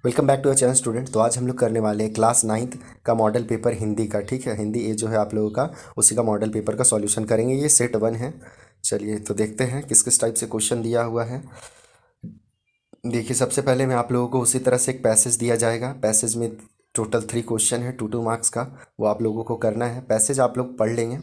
Welcome back to our channel student. तो आज हम लोग करने वाले हैं क्लास 9th का मॉडल पेपर हिंदी का। ठीक है, हिंदी ये जो है आप लोगों का उसी का मॉडल पेपर का सॉल्यूशन करेंगे। ये सेट 1 है। चलिए तो देखते हैं किस किस टाइप से क्वेश्चन दिया हुआ है। देखिए, सबसे पहले मैं आप लोगों को उसी तरह से एक पैसेज दिया जाएगा। पैसेज में टोटल 3 क्वेश्चन है, 2 मार्क्स का। वो आप लोगों को करना है। पैसेज आप लोग पढ़ लेंगे।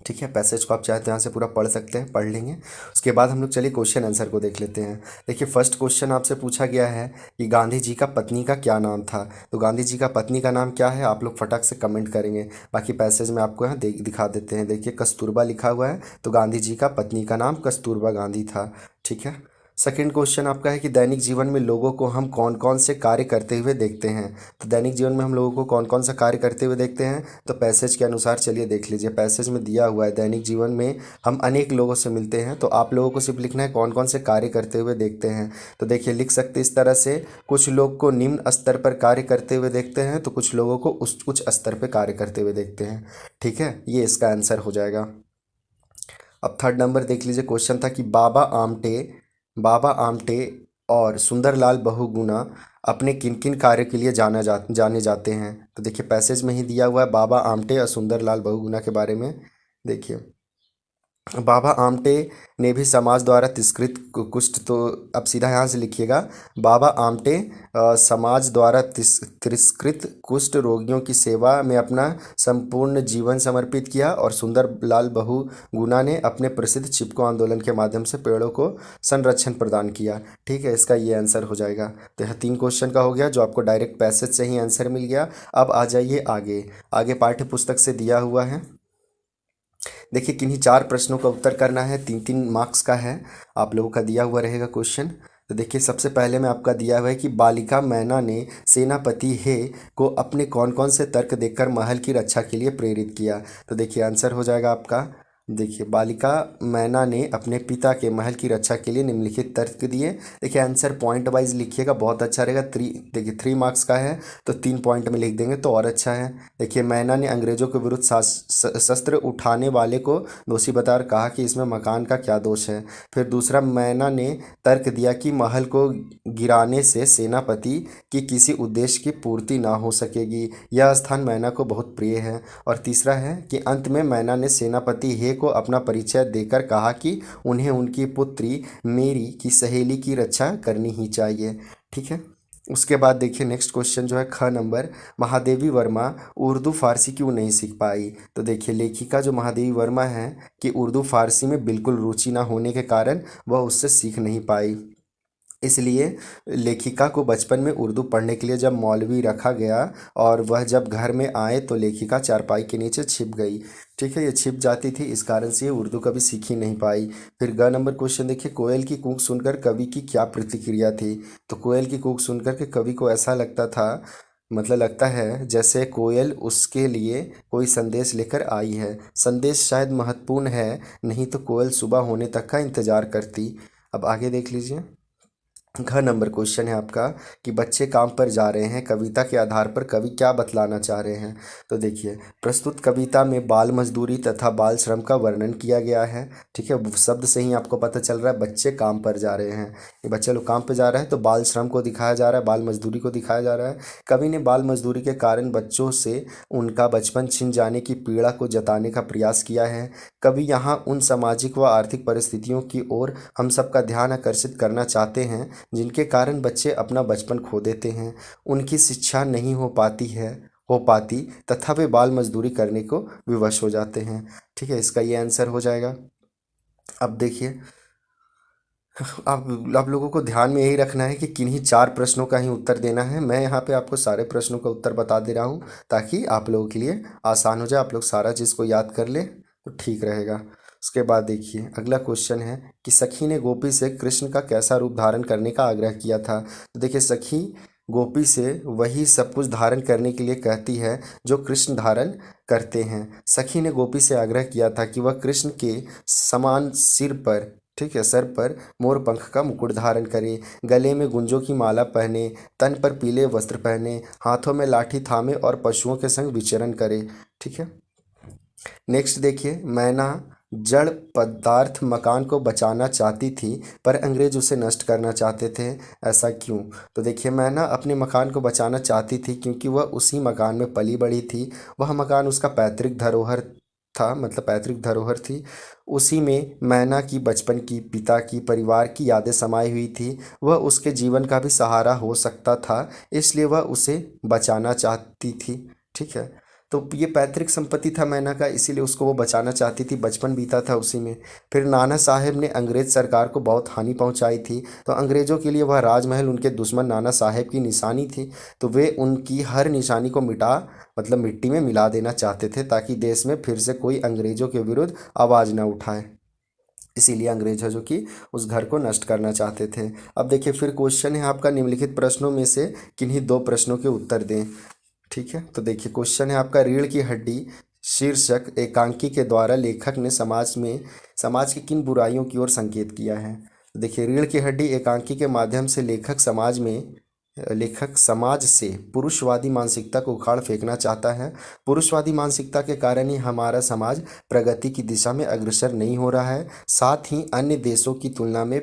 ठीक है, पैसेज को आप चाहे तो यहाँ से पूरा पढ़ सकते हैं, पढ़ लेंगे। उसके बाद हम लोग चलिए क्वेश्चन आंसर को देख लेते हैं। देखिए, फर्स्ट क्वेश्चन आपसे पूछा गया है कि गांधी जी का पत्नी का क्या नाम था। तो गांधी जी का पत्नी का नाम क्या है, आप लोग फटाक से कमेंट करेंगे। बाकी पैसेज में आपको यहाँ दिखा देते हैं। देखिए, कस्तूरबा लिखा हुआ है, तो गांधी जी का पत्नी का नाम कस्तूरबा गांधी था। ठीक है। सेकंड क्वेश्चन आपका है कि दैनिक जीवन में लोगों को हम कौन कौन से कार्य करते हुए देखते हैं। तो दैनिक जीवन में हम लोगों को कौन कौन सा कार्य करते हुए देखते हैं, तो पैसेज के अनुसार चलिए देख लीजिए। पैसेज में दिया हुआ है दैनिक जीवन में हम अनेक लोगों से मिलते हैं, तो आप लोगों को सिर्फ लिखना है कौन कौन से कार्य करते हुए देखते हैं। तो देखिए, लिख सकते इस तरह से, कुछ लोग को निम्न स्तर पर कार्य करते हुए देखते हैं, तो कुछ लोगों को उच्च स्तर पर कार्य करते हुए देखते हैं। ठीक है, ये इसका आंसर हो जाएगा। अब थर्ड नंबर देख लीजिए। क्वेश्चन था कि बाबा आमटे और सुंदरलाल बहुगुणा अपने किन किन कार्य के लिए जाने जाते हैं। तो देखिए, पैसेज में ही दिया हुआ है बाबा आमटे और सुंदरलाल बहुगुणा के बारे में। देखिए, बाबा आमटे ने भी समाज द्वारा तिरस्कृत कुष्ठ, तो अब सीधा यहाँ से लिखिएगा। बाबा आमटे समाज द्वारा तिरस्कृत कुष्ठ रोगियों की सेवा में अपना संपूर्ण जीवन समर्पित किया, और सुंदरलाल बहुगुणा ने अपने प्रसिद्ध चिपको आंदोलन के माध्यम से पेड़ों को संरक्षण प्रदान किया। ठीक है, इसका ये आंसर हो जाएगा। तो यह 3 क्वेश्चन का हो गया, जो आपको डायरेक्ट पैसेज से ही आंसर मिल गया। अब आ जाइए आगे। आगे पाठ्य पुस्तक से दिया हुआ है। देखिए, किन्हीं 4 प्रश्नों का उत्तर करना है, 3 मार्क्स का है। आप लोगों का दिया हुआ रहेगा क्वेश्चन। तो देखिए, सबसे पहले में आपका दिया हुआ है कि बालिका मैना ने सेनापति हे को अपने कौन कौन से तर्क देकर महल की रक्षा के लिए प्रेरित किया। तो देखिए, आंसर हो जाएगा आपका। देखिए, बालिका मैना ने अपने पिता के महल की रक्षा के लिए निम्नलिखित तर्क दिए। देखिए, आंसर पॉइंट वाइज लिखिएगा, बहुत अच्छा रहेगा। देखिए 3 मार्क्स का है, तो 3 पॉइंट में लिख देंगे तो और अच्छा है। देखिए, मैना ने अंग्रेजों के विरुद्ध शस्त्र उठाने वाले को दोषी बताकर कहा कि इसमें मकान का क्या दोष है। फिर दूसरा, मैना ने तर्क दिया कि महल को गिराने से सेनापति की किसी उद्देश्य की पूर्ति ना हो सकेगी, यह स्थान मैना को बहुत प्रिय है। और तीसरा है कि अंत में मैना ने सेनापति हे को अपना परिचय देकर कहा कि उन्हें उनकी पुत्री मेरी की सहेली की रक्षा करनी ही चाहिए। ठीक है। उसके बाद देखिए, नेक्स्ट क्वेश्चन जो है ख नंबर, महादेवी वर्मा उर्दू फारसी क्यों नहीं सीख पाई। तो देखिए, लेखिका जो महादेवी वर्मा है कि उर्दू फारसी में बिल्कुल रुचि ना होने के कारण वह उससे सीख नहीं पाई। इसलिए लेखिका को बचपन में उर्दू पढ़ने के लिए जब मौलवी रखा गया, और वह जब घर में आए तो लेखिका चारपाई के नीचे छिप गई। ठीक है, ये छिप जाती थी, इस कारण से ये उर्दू कभी सीख ही नहीं पाई। फिर ग नंबर क्वेश्चन देखिए, कोयल की कूक सुनकर कवि की क्या प्रतिक्रिया थी। तो कोयल की कूक सुनकर के कवि को ऐसा लगता था, मतलब लगता है जैसे कोयल उसके लिए कोई संदेश लेकर आई है। संदेश शायद महत्वपूर्ण है, नहीं तो कोयल सुबह होने तक का इंतजार करती। अब आगे देख लीजिए। घ नंबर क्वेश्चन है आपका कि बच्चे काम पर जा रहे हैं, कविता के आधार पर कवि क्या बतलाना चाह रहे हैं। तो देखिए, प्रस्तुत कविता में बाल मजदूरी तथा बाल श्रम का वर्णन किया गया है। ठीक है, शब्द से ही आपको पता चल रहा है बच्चे काम पर जा रहे हैं। ये बच्चे लोग काम पर जा रहे हैं, तो बाल श्रम को दिखाया जा रहा है, बाल मजदूरी को दिखाया जा रहा है। कवि ने बाल मजदूरी के कारण बच्चों से उनका बचपन छिन जाने की पीड़ा को जताने का प्रयास किया है। कवि यहाँ उन सामाजिक व आर्थिक परिस्थितियों की ओर हम सबका ध्यान आकर्षित करना चाहते हैं जिनके कारण बच्चे अपना बचपन खो देते हैं, उनकी शिक्षा नहीं हो पाती तथा वे बाल मजदूरी करने को विवश हो जाते हैं। ठीक है, इसका ये आंसर हो जाएगा। अब देखिए, आप लोगों को ध्यान में यही रखना है कि किन्हीं 4 प्रश्नों का ही उत्तर देना है। मैं यहाँ पे आपको सारे प्रश्नों का उत्तर बता दे रहा हूँ, ताकि आप लोगों के लिए आसान हो जाए, आप लोग सारा चीज़ को याद कर ले तो ठीक रहेगा। उसके बाद देखिए, अगला क्वेश्चन है कि सखी ने गोपी से कृष्ण का कैसा रूप धारण करने का आग्रह किया था। तो देखिए, सखी गोपी से वही सब कुछ धारण करने के लिए कहती है जो कृष्ण धारण करते हैं। सखी ने गोपी से आग्रह किया था कि वह कृष्ण के समान सिर पर, ठीक है, सर पर मोर पंख का मुकुट धारण करे, गले में गुंजों की माला पहने, तन पर पीले वस्त्र पहने, हाथों में लाठी थामे और पशुओं के संग विचरण करे। ठीक है। नेक्स्ट देखिए, मैना जड़ पदार्थ मकान को बचाना चाहती थी पर अंग्रेज उसे नष्ट करना चाहते थे, ऐसा क्यों? तो देखिए, मैना अपने मकान को बचाना चाहती थी क्योंकि वह उसी मकान में पली बड़ी थी। वह मकान उसका पैतृक धरोहर था, मतलब पैतृक धरोहर थी। उसी में मैना की बचपन की, पिता की, परिवार की यादें समाई हुई थी। वह उसके जीवन का भी सहारा हो सकता था, इसलिए वह उसे बचाना चाहती थी। ठीक है, तो ये पैतृक संपत्ति था मैना का, इसीलिए उसको वो बचाना चाहती थी। बचपन बीता था उसी में। फिर नाना साहेब ने अंग्रेज सरकार को बहुत हानि पहुंचाई थी, तो अंग्रेजों के लिए वह राजमहल उनके दुश्मन नाना साहेब की निशानी थी। तो वे उनकी हर निशानी को मिटा, मतलब मिट्टी में मिला देना चाहते थे, ताकि देश में फिर से कोई अंग्रेजों के विरुद्ध आवाज़ न उठाए। इसीलिए अंग्रेज है जो कि उस घर को नष्ट करना चाहते थे। अब देखिए, फिर क्वेश्चन है आपका, निम्नलिखित प्रश्नों में से किन्हीं दो प्रश्नों के उत्तर दें। ठीक है, तो देखिए क्वेश्चन है आपका, रीढ़ की हड्डी शीर्षक एकांकी के द्वारा लेखक ने समाज की किन बुराइयों की ओर संकेत किया है? तो देखिए, रीढ़ की हड्डी एकांकी के माध्यम से लेखक समाज से पुरुषवादी मानसिकता को उखाड़ फेंकना चाहता है। पुरुषवादी मानसिकता के कारण ही हमारा समाज प्रगति की दिशा में अग्रसर नहीं हो रहा है, साथ ही अन्य देशों की तुलना में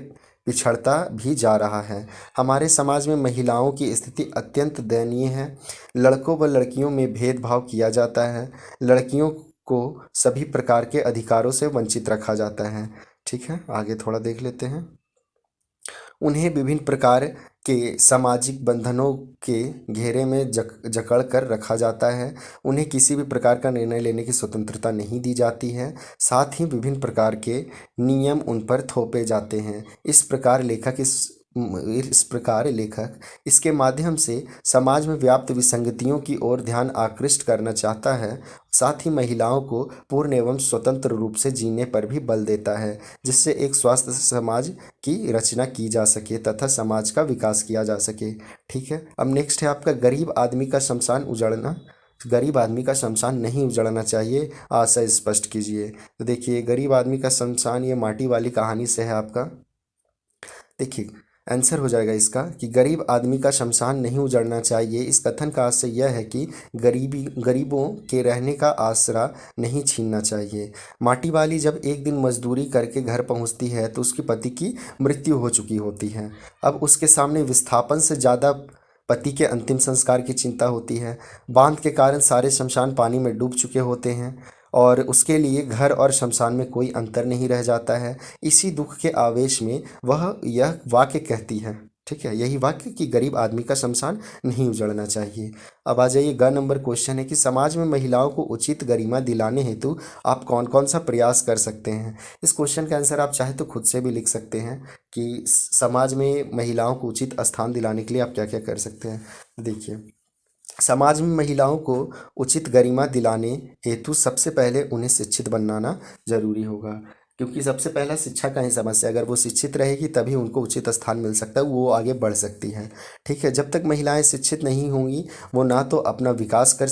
पिछड़ता भी जा रहा है। हमारे समाज में महिलाओं की स्थिति अत्यंत दयनीय है। लड़कों व लड़कियों में भेदभाव किया जाता है। लड़कियों को सभी प्रकार के अधिकारों से वंचित रखा जाता है। ठीक है, आगे थोड़ा देख लेते हैं। उन्हें विभिन्न प्रकार के सामाजिक बंधनों के घेरे में जकड़ कर रखा जाता है। उन्हें किसी भी प्रकार का निर्णय लेने की स्वतंत्रता नहीं दी जाती है। साथ ही विभिन्न प्रकार के नियम उन पर थोपे जाते हैं। इस प्रकार लेखक इसके माध्यम से समाज में व्याप्त विसंगतियों की ओर ध्यान आकृष्ट करना चाहता है। साथ ही महिलाओं को पूर्ण एवं स्वतंत्र रूप से जीने पर भी बल देता है, जिससे एक स्वस्थ समाज की रचना की जा सके तथा समाज का विकास किया जा सके। ठीक है, अब नेक्स्ट है आपका, गरीब आदमी का शमशान नहीं उजड़ना चाहिए, आशय स्पष्ट कीजिए। तो देखिए, गरीब आदमी का शमशान, ये माटी वाली कहानी से है आपका। देखिए, आंसर हो जाएगा इसका कि गरीब आदमी का शमशान नहीं उजड़ना चाहिए। इस कथन का आशय यह है कि गरीबों के रहने का आसरा नहीं छीनना चाहिए। माटी वाली जब एक दिन मजदूरी करके घर पहुंचती है तो उसके पति की मृत्यु हो चुकी होती है। अब उसके सामने विस्थापन से ज़्यादा पति के अंतिम संस्कार की चिंता होती है। बांध के कारण सारे शमशान पानी में डूब चुके होते हैं और उसके लिए घर और शमशान में कोई अंतर नहीं रह जाता है। इसी दुख के आवेश में वह यह वाक्य कहती है। ठीक है, यही वाक्य कि गरीब आदमी का शमशान नहीं उजड़ना चाहिए। अब आ जाइए, ग नंबर क्वेश्चन है कि समाज में महिलाओं को उचित गरिमा दिलाने हेतु आप कौन कौन सा प्रयास कर सकते हैं? इस क्वेश्चन का आंसर आप चाहे तो खुद से भी लिख सकते हैं कि समाज में महिलाओं को उचित स्थान दिलाने के लिए आप क्या क्या कर सकते हैं। देखिए, समाज में महिलाओं को उचित गरिमा दिलाने हेतु सबसे पहले उन्हें शिक्षित बनाना जरूरी होगा, क्योंकि सबसे पहला शिक्षा का ही समस्या। अगर वो शिक्षित रहेगी तभी उनको उचित स्थान मिल सकता है, वो आगे बढ़ सकती हैं। ठीक है, जब तक महिलाएं शिक्षित नहीं होंगी वो ना तो अपना विकास कर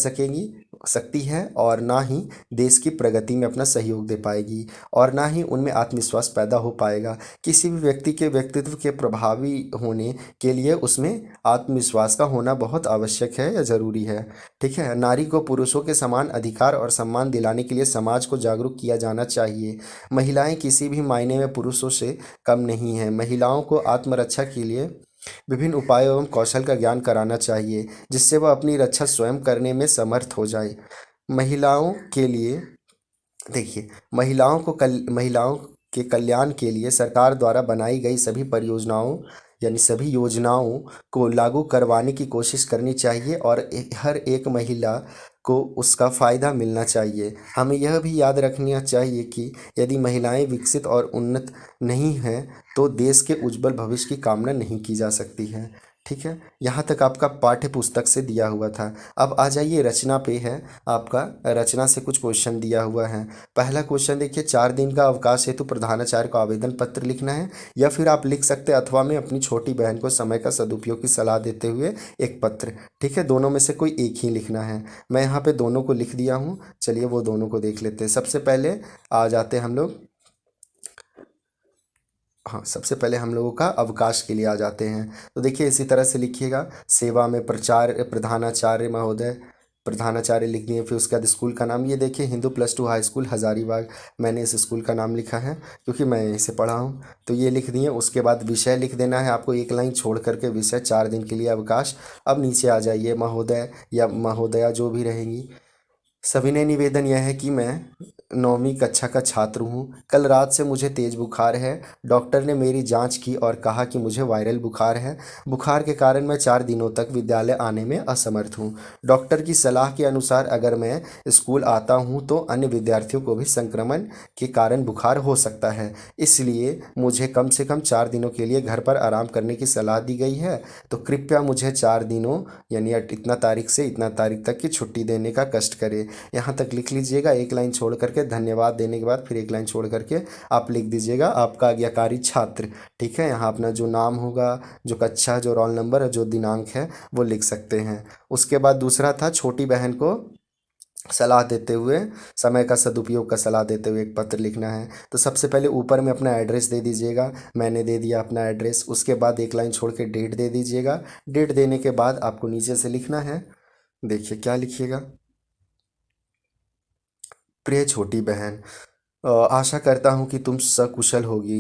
सकती है और ना ही देश की प्रगति में अपना सहयोग दे पाएगी और ना ही उनमें आत्मविश्वास पैदा हो पाएगा। किसी भी व्यक्ति के व्यक्तित्व के प्रभावी होने के लिए उसमें आत्मविश्वास का होना बहुत आवश्यक है या ज़रूरी है। ठीक है, नारी को पुरुषों के समान अधिकार और सम्मान दिलाने के लिए समाज को जागरूक किया जाना चाहिए। महिलाएं किसी भी मायने में पुरुषों से कम नहीं हैं। महिलाओं को आत्मरक्षा के लिए विभिन्न उपायों एवं कौशल का ज्ञान कराना चाहिए, जिससे वह अपनी रक्षा स्वयं करने में समर्थ हो जाए। महिलाओं के लिए देखिए, महिलाओं के कल्याण के लिए सरकार द्वारा बनाई गई सभी परियोजनाओं यानी सभी योजनाओं को लागू करवाने की कोशिश करनी चाहिए और हर एक महिला को उसका फ़ायदा मिलना चाहिए। हमें यह भी याद रखना चाहिए कि यदि महिलाएं विकसित और उन्नत नहीं हैं तो देश के उज्जवल भविष्य की कामना नहीं की जा सकती है। ठीक है, यहाँ तक आपका पाठ्य पुस्तक से दिया हुआ था। अब आ जाइए रचना पे है आपका। रचना से कुछ क्वेश्चन दिया हुआ है। पहला क्वेश्चन देखिए, 4 दिन का अवकाश हेतु प्रधानाचार्य को आवेदन पत्र लिखना है, या फिर आप लिख सकते हैं अथवा में अपनी छोटी बहन को समय का सदुपयोग की सलाह देते हुए एक पत्र। ठीक है, दोनों में से कोई एक ही लिखना है। मैं यहाँ पे दोनों को लिख दिया हूँ, चलिए वो दोनों को देख लेते हैं। सबसे पहले आ जाते हैं हम लोग, हाँ, सबसे पहले हम लोगों का अवकाश के लिए आ जाते हैं। तो देखिए, इसी तरह से लिखिएगा, सेवा में प्रचार प्रधानाचार्य महोदय प्रधानाचार्य लिख दिए। फिर उसके बाद स्कूल का नाम, ये देखिए Hindu plus two high school Hazaribagh, मैंने इस स्कूल का नाम लिखा है क्योंकि मैं यहीं से पढ़ा हूँ। तो ये लिख दिए। उसके बाद विषय लिख देना है आपको, एक लाइन छोड़ करके विषय, 4 दिन के लिए अवकाश। अब नीचे आ जाइए, महोदय या महोदया जो भी रहेंगी। सविनय निवेदन यह है कि मैं 9वीं कक्षा का छात्र हूँ। कल रात से मुझे तेज बुखार है। डॉक्टर ने मेरी जांच की और कहा कि मुझे वायरल बुखार है। बुखार के कारण मैं 4 दिनों तक विद्यालय आने में असमर्थ हूँ। डॉक्टर की सलाह के अनुसार अगर मैं स्कूल आता हूँ तो अन्य विद्यार्थियों को भी संक्रमण के कारण बुखार हो सकता है। इसलिए मुझे कम से कम 4 दिनों के लिए घर पर आराम करने की सलाह दी गई है। तो कृपया मुझे 4 दिनों यानी इतना तारीख से इतना तारीख तक की छुट्टी देने का कष्ट करें। यहाँ तक लिख लीजिएगा। एक लाइन छोड़ करके धन्यवाद देने के बाद फिर एक लाइन छोड़ करके आप लिख दीजिएगा आपका आज्ञाकारी छात्र। ठीक है, यहाँ अपना जो नाम होगा, जो कक्षा, जो रोल नंबर और जो दिनांक है वो लिख सकते हैं। उसके बाद दूसरा था छोटी बहन को सलाह देते हुए, समय का सदुपयोग का सलाह देते हुए एक पत्र लिखना है। तो सबसे पहले ऊपर में अपना एड्रेस दे दीजिएगा। मैंने दे दिया अपना एड्रेस। उसके बाद एक लाइन छोड़ के डेट दे दीजिएगा। डेट देने के बाद आपको नीचे से लिखना है, देखिए क्या लिखिएगा। प्रिय छोटी बहन, आशा करता हूँ कि तुम सकुशल होगी।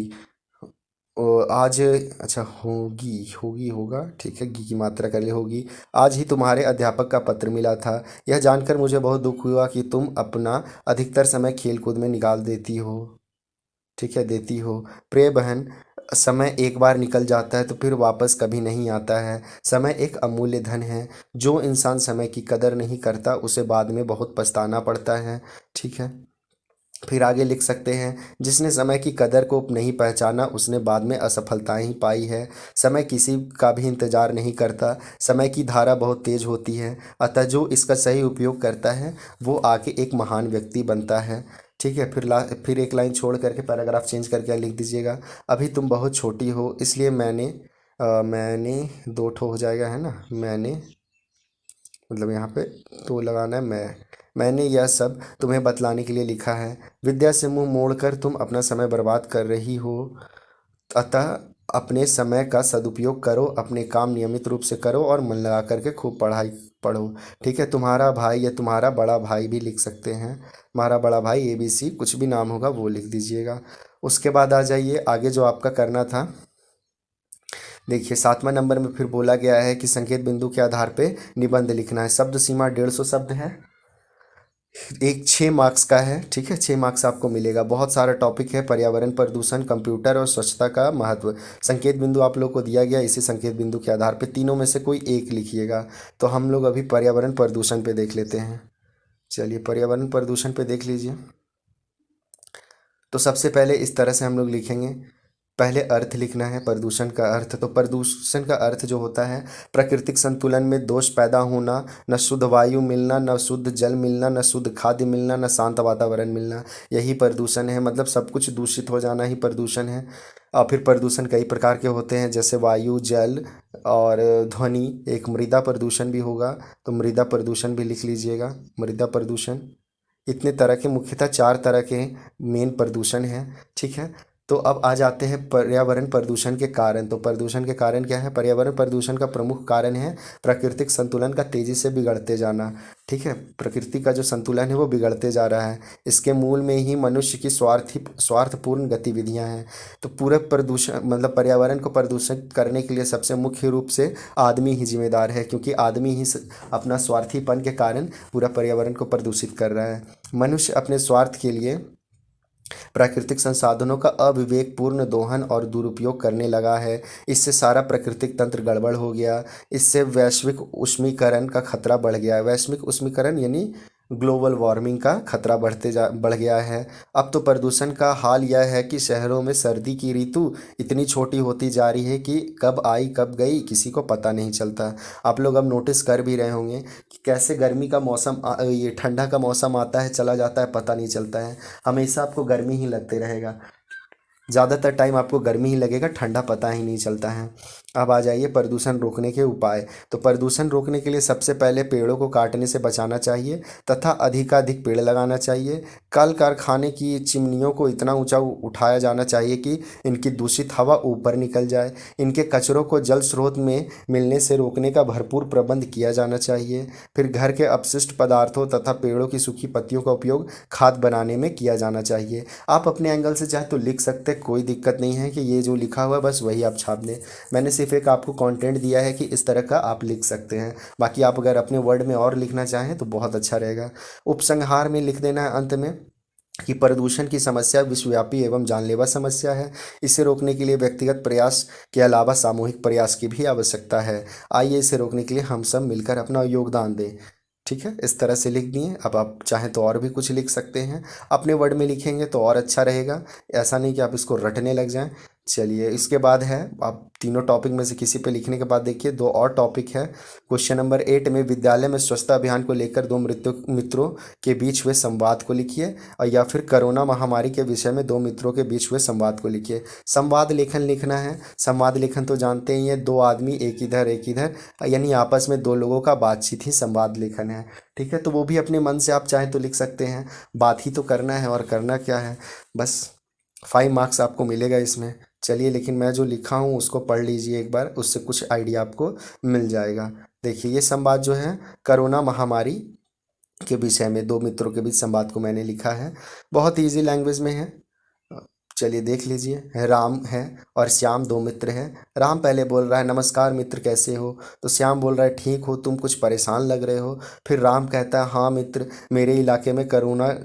आज, अच्छा होगी, होगी होगा, ठीक है, घी की मात्रा कर ले, होगी। आज ही तुम्हारे अध्यापक का पत्र मिला था। यह जानकर मुझे बहुत दुख हुआ कि तुम अपना अधिकतर समय खेल कूद में निकाल देती हो। ठीक है, देती हो। प्रिय बहन, समय एक बार निकल जाता है तो फिर वापस कभी नहीं आता है। समय एक अमूल्य धन है। जो इंसान समय की कदर नहीं करता उसे बाद में बहुत पछताना पड़ता है। ठीक है, फिर आगे लिख सकते हैं, जिसने समय की कदर को नहीं पहचाना उसने बाद में असफलताएं ही पाई है। समय किसी का भी इंतजार नहीं करता। समय की धारा बहुत तेज होती है, अतः जो इसका सही उपयोग करता है वो आके एक महान व्यक्ति बनता है। ठीक है, फिर एक लाइन छोड़ करके पैराग्राफ चेंज करके लिख दीजिएगा, अभी तुम बहुत छोटी हो इसलिए मैंने दो ठो हो जाएगा, है ना, मैंने, मतलब यहाँ पे तो लगाना है मैंने यह सब तुम्हें बतलाने के लिए लिखा है। विद्या से मुंह मोड़कर तुम अपना समय बर्बाद कर रही हो, अतः अपने समय का सदुपयोग करो, अपने काम नियमित रूप से करो और मन लगा करके खूब पढ़ाई पढ़ो। ठीक है, तुम्हारा भाई या तुम्हारा बड़ा भाई भी लिख सकते हैं। तुम्हारा बड़ा भाई ABC कुछ भी नाम होगा वो लिख दीजिएगा। उसके बाद आ जाइए आगे जो आपका करना था। देखिए 7वां नंबर में फिर बोला गया है कि संकेत बिंदु के आधार पे निबंध लिखना है। शब्द सीमा 150 शब्द है। एक 6 मार्क्स का है। ठीक है, 6 मार्क्स आपको मिलेगा। बहुत सारा टॉपिक है, पर्यावरण, प्रदूषण, कंप्यूटर और स्वच्छता का महत्व। संकेत बिंदु आप लोग को दिया गया, इसी संकेत बिंदु के आधार पे तीनों में से कोई एक लिखिएगा। तो हम लोग अभी पर्यावरण प्रदूषण पे देख लेते हैं। चलिए पर्यावरण प्रदूषण पे देख लीजिए। तो सबसे पहले इस तरह से हम लोग लिखेंगे। पहले अर्थ लिखना है, प्रदूषण का अर्थ। तो प्रदूषण का अर्थ जो होता है, प्राकृतिक संतुलन में दोष पैदा होना, न शुद्ध वायु मिलना, न शुद्ध जल मिलना, न शुद्ध खाद्य मिलना, न शांत वातावरण मिलना, यही प्रदूषण है। मतलब सब कुछ दूषित हो जाना ही प्रदूषण है। और फिर प्रदूषण कई प्रकार के होते हैं, जैसे वायु, जल और ध्वनि। एक मृदा प्रदूषण भी होगा, तो मृदा प्रदूषण भी लिख लीजिएगा, मृदा प्रदूषण। इतने तरह के, मुख्यतः 4 तरह के मेन प्रदूषण हैं। ठीक है, तो अब आ जाते हैं पर्यावरण प्रदूषण के कारण। तो प्रदूषण के कारण क्या है, पर्यावरण प्रदूषण का प्रमुख कारण है प्राकृतिक संतुलन का तेजी से बिगड़ते जाना। ठीक है, प्रकृति का जो संतुलन है वो बिगड़ते जा रहा है। इसके मूल में ही मनुष्य की स्वार्थपूर्ण गतिविधियां हैं। तो पूरे प्रदूषण, मतलब पर्यावरण को प्रदूषित करने के लिए सबसे मुख्य रूप से आदमी ही जिम्मेदार है, क्योंकि आदमी ही अपना स्वार्थीपन के कारण पूरा पर्यावरण को प्रदूषित कर रहा है। मनुष्य अपने स्वार्थ के लिए प्राकृतिक संसाधनों का अविवेकपूर्ण दोहन और दुरुपयोग करने लगा है। इससे सारा प्राकृतिक तंत्र गड़बड़ हो गया। इससे वैश्विक उष्मीकरण का खतरा बढ़ गया है। वैश्विक उष्मीकरण यानी ग्लोबल वार्मिंग का खतरा बढ़ गया है। अब तो प्रदूषण का हाल यह है कि शहरों में सर्दी की ऋतु इतनी छोटी होती जा रही है कि कब आई कब गई किसी को पता नहीं चलता। आप लोग अब नोटिस कर भी रहे होंगे कि कैसे गर्मी का मौसम, ये ठंडा का मौसम आता है चला जाता है, पता नहीं चलता है। हमेशा आपको गर्मी ही लगते रहेगा, ज़्यादातर टाइम आपको गर्मी ही लगेगा, ठंडा पता ही नहीं चलता है। अब आ जाइए प्रदूषण रोकने के उपाय। तो प्रदूषण रोकने के लिए सबसे पहले पेड़ों को काटने से बचाना चाहिए तथा अधिकाधिक पेड़ लगाना चाहिए। कल कारखाने की चिमनियों को इतना ऊंचा उठाया जाना चाहिए कि इनकी दूषित हवा ऊपर निकल जाए। इनके कचरों को जल स्रोत में मिलने से रोकने का भरपूर प्रबंध किया जाना चाहिए। फिर घर के अपशिष्ट पदार्थों तथा पेड़ों की सूखी पत्तियों का उपयोग खाद बनाने में किया जाना चाहिए। आप अपने एंगल से चाहे तो लिख सकते हैं, कोई दिक्कत नहीं है कि ये जो लिखा हुआ है बस वही आप छाप दें। मैंने सिर्फ एक आपको कंटेंट दिया है कि इस तरह का आप लिख सकते हैं। बाकी आप अगर अपने वर्ड में और लिखना चाहें तो बहुत अच्छा रहेगा। उपसंहार में लिख देना है अंत में कि प्रदूषण की समस्या विश्वव्यापी एवं जानलेवा समस्या है। इसे रोकने के लिए व्यक्तिगत प्रयास के अलावा सामूहिक प्रयास की भी आवश्यकता है। आइए इसे रोकने के लिए हम सब मिलकर अपना योगदान दें। ठीक है, इस तरह से लिख दिए। अब आप चाहें तो और भी कुछ लिख सकते हैं, अपने वर्ड में लिखेंगे तो और अच्छा रहेगा। ऐसा नहीं कि आप इसको रटने लग जाएं। चलिए, इसके बाद है, आप तीनों टॉपिक में से किसी पे लिखने के बाद देखिए दो और टॉपिक है। क्वेश्चन नंबर 8 में विद्यालय में स्वच्छता अभियान को लेकर दो मित्रों के बीच हुए संवाद को लिखिए। और या फिर कोरोना महामारी के विषय में दो मित्रों के बीच हुए संवाद को लिखिए। संवाद लेखन लिखना है। संवाद लेखन तो जानते ही हैं, दो आदमी एक इधर एक इधर, यानी आपस में दो लोगों का बातचीत ही संवाद लेखन है। ठीक है, तो वो भी अपने मन से आप चाहें तो लिख सकते हैं। बात ही तो करना है, और करना क्या है, बस 5 मार्क्स आपको मिलेगा इसमें। चलिए, लेकिन मैं जो लिखा हूँ उसको पढ़ लीजिए एक बार, उससे कुछ आइडिया आपको मिल जाएगा। देखिए, ये संवाद जो है कोरोना महामारी के विषय में दो मित्रों के बीच संवाद को मैंने लिखा है। बहुत इजी लैंग्वेज में है। चलिए देख लीजिए। राम है और श्याम दो मित्र हैं। राम पहले बोल रहा है, नमस्कार मित्र, कैसे हो? तो श्याम बोल रहा है, ठीक हो, तुम कुछ परेशान लग रहे हो। फिर राम कहता है, हाँ मित्र, मेरे इलाके में कोरोना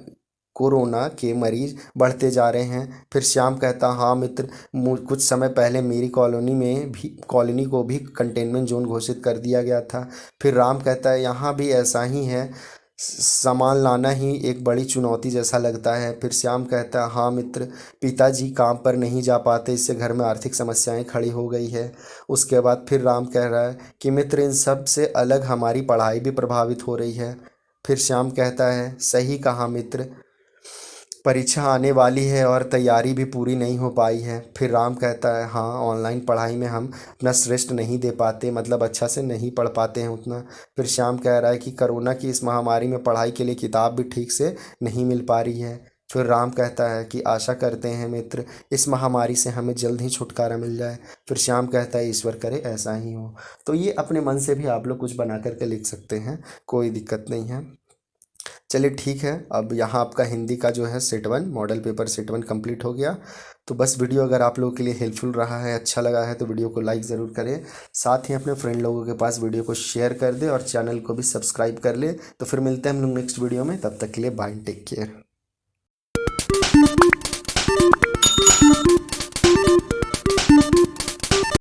कोरोना के मरीज बढ़ते जा रहे हैं। फिर श्याम कहता, हाँ मित्र, कुछ समय पहले मेरी कॉलोनी को भी कंटेनमेंट जोन घोषित कर दिया गया था। फिर राम कहता है, यहाँ भी ऐसा ही है, सामान लाना ही एक बड़ी चुनौती जैसा लगता है। फिर श्याम कहता है, हाँ मित्र, पिताजी काम पर नहीं जा पाते, इससे घर में आर्थिक समस्याएं खड़ी हो गई है। उसके बाद फिर राम कह रहा है कि मित्र, इन सब से अलग हमारी पढ़ाई भी प्रभावित हो रही है। फिर श्याम कहता है, सही कहा मित्र, परीक्षा आने वाली है और तैयारी भी पूरी नहीं हो पाई है। फिर राम कहता है, हाँ, ऑनलाइन पढ़ाई में हम अपना श्रेष्ठ नहीं दे पाते, मतलब अच्छा से नहीं पढ़ पाते हैं उतना। फिर श्याम कह रहा है कि कोरोना की इस महामारी में पढ़ाई के लिए किताब भी ठीक से नहीं मिल पा रही है। फिर राम कहता है कि आशा करते हैं मित्र, इस महामारी से हमें जल्द ही छुटकारा मिल जाए। फिर श्याम कहता है, ईश्वर करे ऐसा ही हो। तो ये अपने मन से भी आप लोग कुछ बना करके लिख सकते हैं, कोई दिक्कत नहीं है। चलिए ठीक है, अब यहाँ आपका हिंदी का जो है set 1 model paper set 1 complete हो गया। तो बस वीडियो अगर आप लोगों के लिए हेल्पफुल रहा है, अच्छा लगा है, तो वीडियो को लाइक ज़रूर करें। साथ ही अपने फ्रेंड लोगों के पास वीडियो को शेयर कर दे और चैनल को भी सब्सक्राइब कर ले। तो फिर मिलते हैं हम लोग नेक्स्ट वीडियो में, तब तक के लिए बाय, टेक केयर।